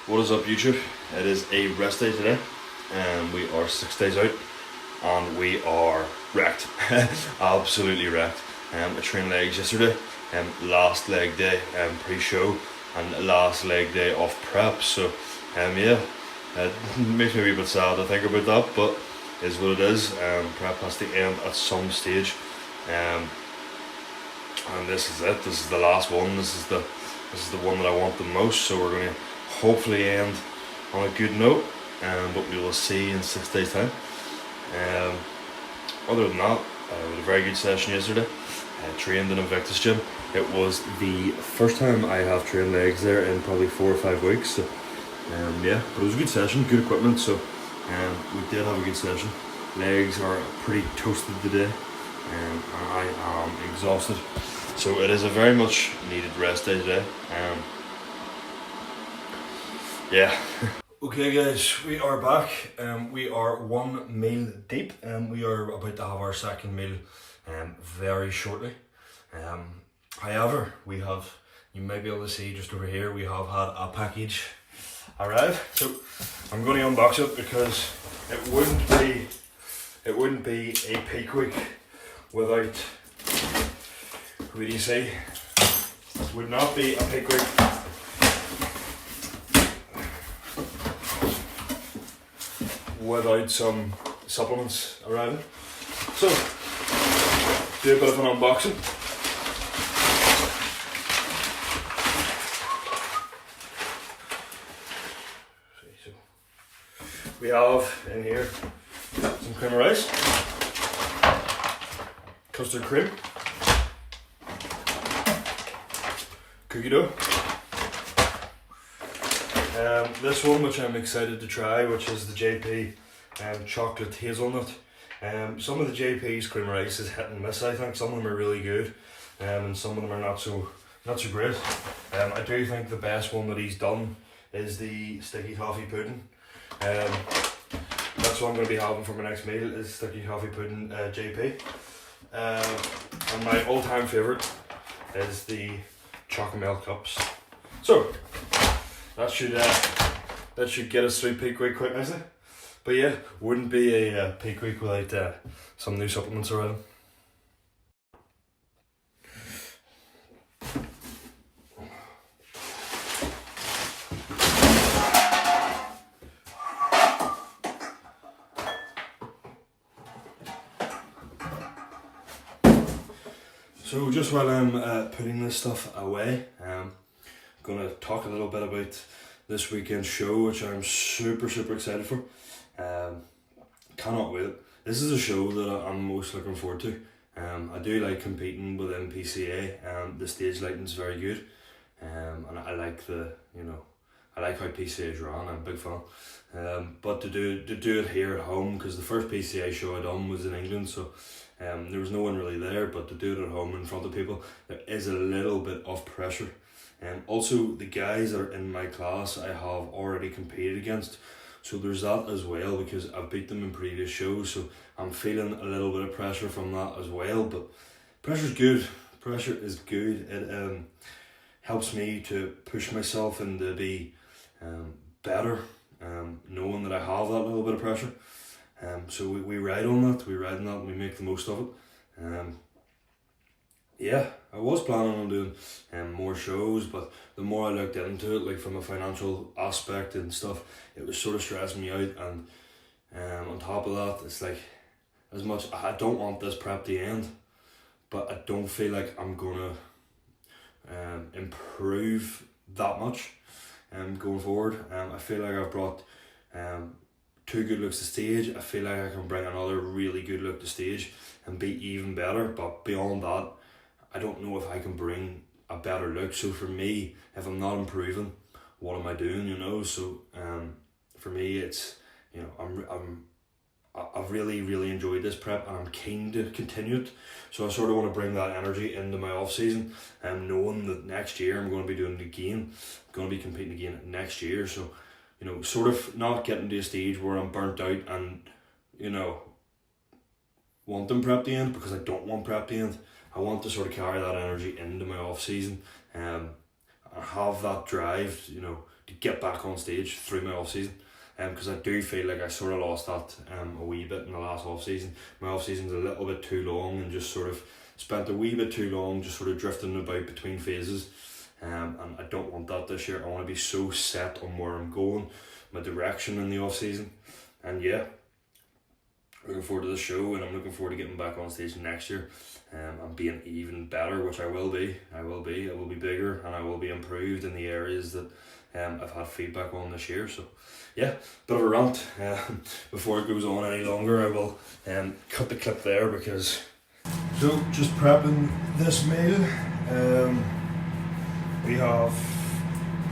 What is up, YouTube? It is a rest day today, and we are 6 days out, and we are wrecked. Absolutely wrecked. I trained legs yesterday, last leg day pre-show, and last leg day off prep. So, yeah, it makes me a wee bit sad to think about that, but it is what it is. Prep has to end at some stage, and this is it. This is the last one. This is the one that I want the most. So we're going to hopefully end on a good note, but we will see in 6 days time. Other than that, we had a very good session yesterday. I trained in Invictus Gym. It was the first time I have trained legs there in probably 4 or 5 weeks. So yeah, but it was a good session, good equipment. So we did have a good session. Legs are pretty toasted today, and I am exhausted. So it is a very much needed rest day today. Yeah. Okay guys, we are back. We are 1 meal deep, and we are about to have our second meal very shortly. However, we have, you may be able to see just over here, we have had a package arrive. So I'm going to unbox it because it wouldn't be a peak week without, what do you say? It would not be a peak week without some supplements arriving. So, do a bit of an unboxing. So, we have in here some cream of rice, custard cream, cookie dough. This one, which I'm excited to try, which is the JP chocolate hazelnut. Some of the JP's cream rice is hit and miss. I think some of them are really good, and some of them are not so great. I do think the best one that he's done is the sticky toffee pudding. That's what I'm going to be having for my next meal, is sticky toffee pudding JP. And my all-time favourite is the chocolate milk cups. So that should get us through peak week quite nicely. But yeah, wouldn't be a peak week without some new supplements around. So just while I'm putting this stuff away, I'm going to talk a little bit about this weekend's show, which I'm super excited for. Cannot wait. This is a show that I'm most looking forward to. I do like competing within PCA. The stage lighting's very good, and I like I like how PCA is run. I'm a big fan. But to do it here at home, because the first PCA show I done was in England, so there was no one really there. But to do it at home in front of people, there is a little bit of pressure. And also the guys that are in my class I have already competed against, so there's that as well, because I've beat them in previous shows, so I'm feeling a little bit of pressure from that as well. But pressure's good. Pressure is good. It helps me to push myself and to be better, knowing that I have that little bit of pressure. So we ride on that. We ride on that and we make the most of it. Yeah, I was planning on doing more shows, but the more I looked into it, like from a financial aspect and stuff, it was sort of stressing me out. And on top of that, it's like, as much, I don't want this prep to end, but I don't feel like I'm gonna improve that much going forward. I feel like I've brought 2 good looks to stage. I feel like I can bring another really good look to stage and be even better, but beyond that, I don't know if I can bring a better look. So for me, if I'm not improving, what am I doing? So for me, it's, I've really enjoyed this prep, and I'm keen to continue it. So I sort of want to bring that energy into my off season, and knowing that next year I'm going to be doing it again, I'm going to be competing again next year. So sort of not getting to a stage where I'm burnt out and wanting prep to end, because I don't want prep to end. I want to sort of carry that energy into my off season, and have that drive, to get back on stage through my off season. Because I do feel like I sort of lost that a wee bit in the last off season. My off season's a little bit too long, and just sort of spent a wee bit too long just sort of drifting about between phases. And I don't want that this year. I want to be so set on where I'm going, my direction in the off season. And yeah, looking forward to the show, and I'm looking forward to getting back on stage next year and being even better, which I will be. I will be bigger, and I will be improved in the areas that I've had feedback on this year. So yeah, bit of a rant. Before it goes on any longer, I will cut the clip there, because so just prepping this meal. We have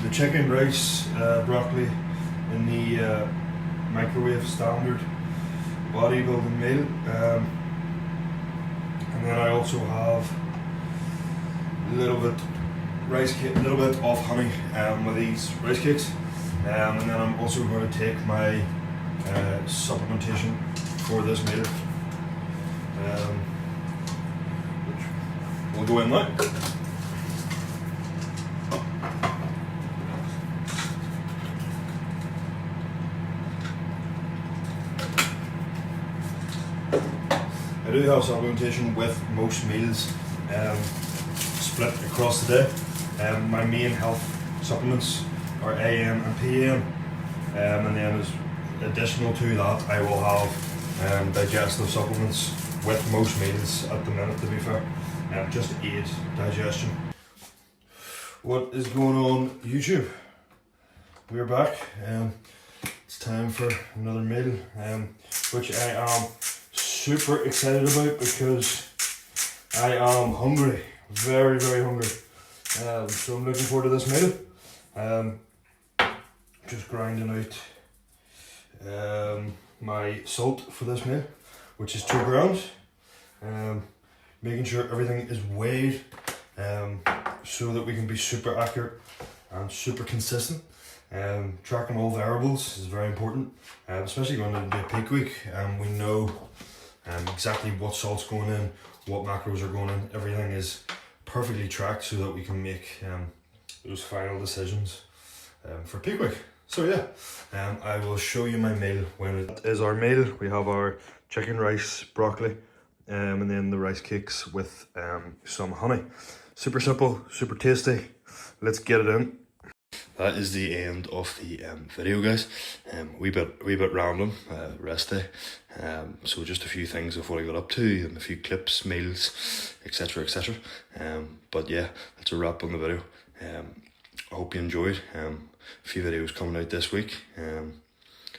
the chicken, rice, broccoli in the microwave standard bodybuilding meal, and then I also have a little bit rice cake, a little bit of honey with these rice cakes, and then I'm also going to take my supplementation for this meal, which will go in now. I do have supplementation with most meals split across the day. My main health supplements are AM and PM, and then as additional to that, I will have digestive supplements with most meals at the minute, to be fair, just to aid digestion. What is going on YouTube? We're back. It's time for another meal, which I am super excited about, because I am hungry, very hungry. So I'm looking forward to this meal. Just grinding out my salt for this meal, which is 2 grams. Making sure everything is weighed so that we can be super accurate and super consistent. Tracking all variables is very important, especially going into a peak week. We know exactly what salt's going in, what macros are going in. Everything is perfectly tracked so that we can make those final decisions for peak week. So yeah, I will show you my meal when it is our meal. We have our chicken, rice, broccoli, and then the rice cakes with some honey. Super simple, super tasty. Let's get it in. That is the end of the video, guys. Wee bit random, rest day. So just a few things of what I got up to, and a few clips, meals, etc. But yeah, that's a wrap on the video. I hope you enjoyed. A few videos coming out this week,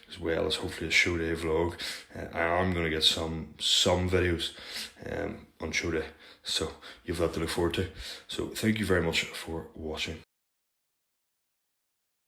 as well as hopefully a show day vlog. I am going to get some videos on show day, so you've got to look forward to. So thank you very much for watching.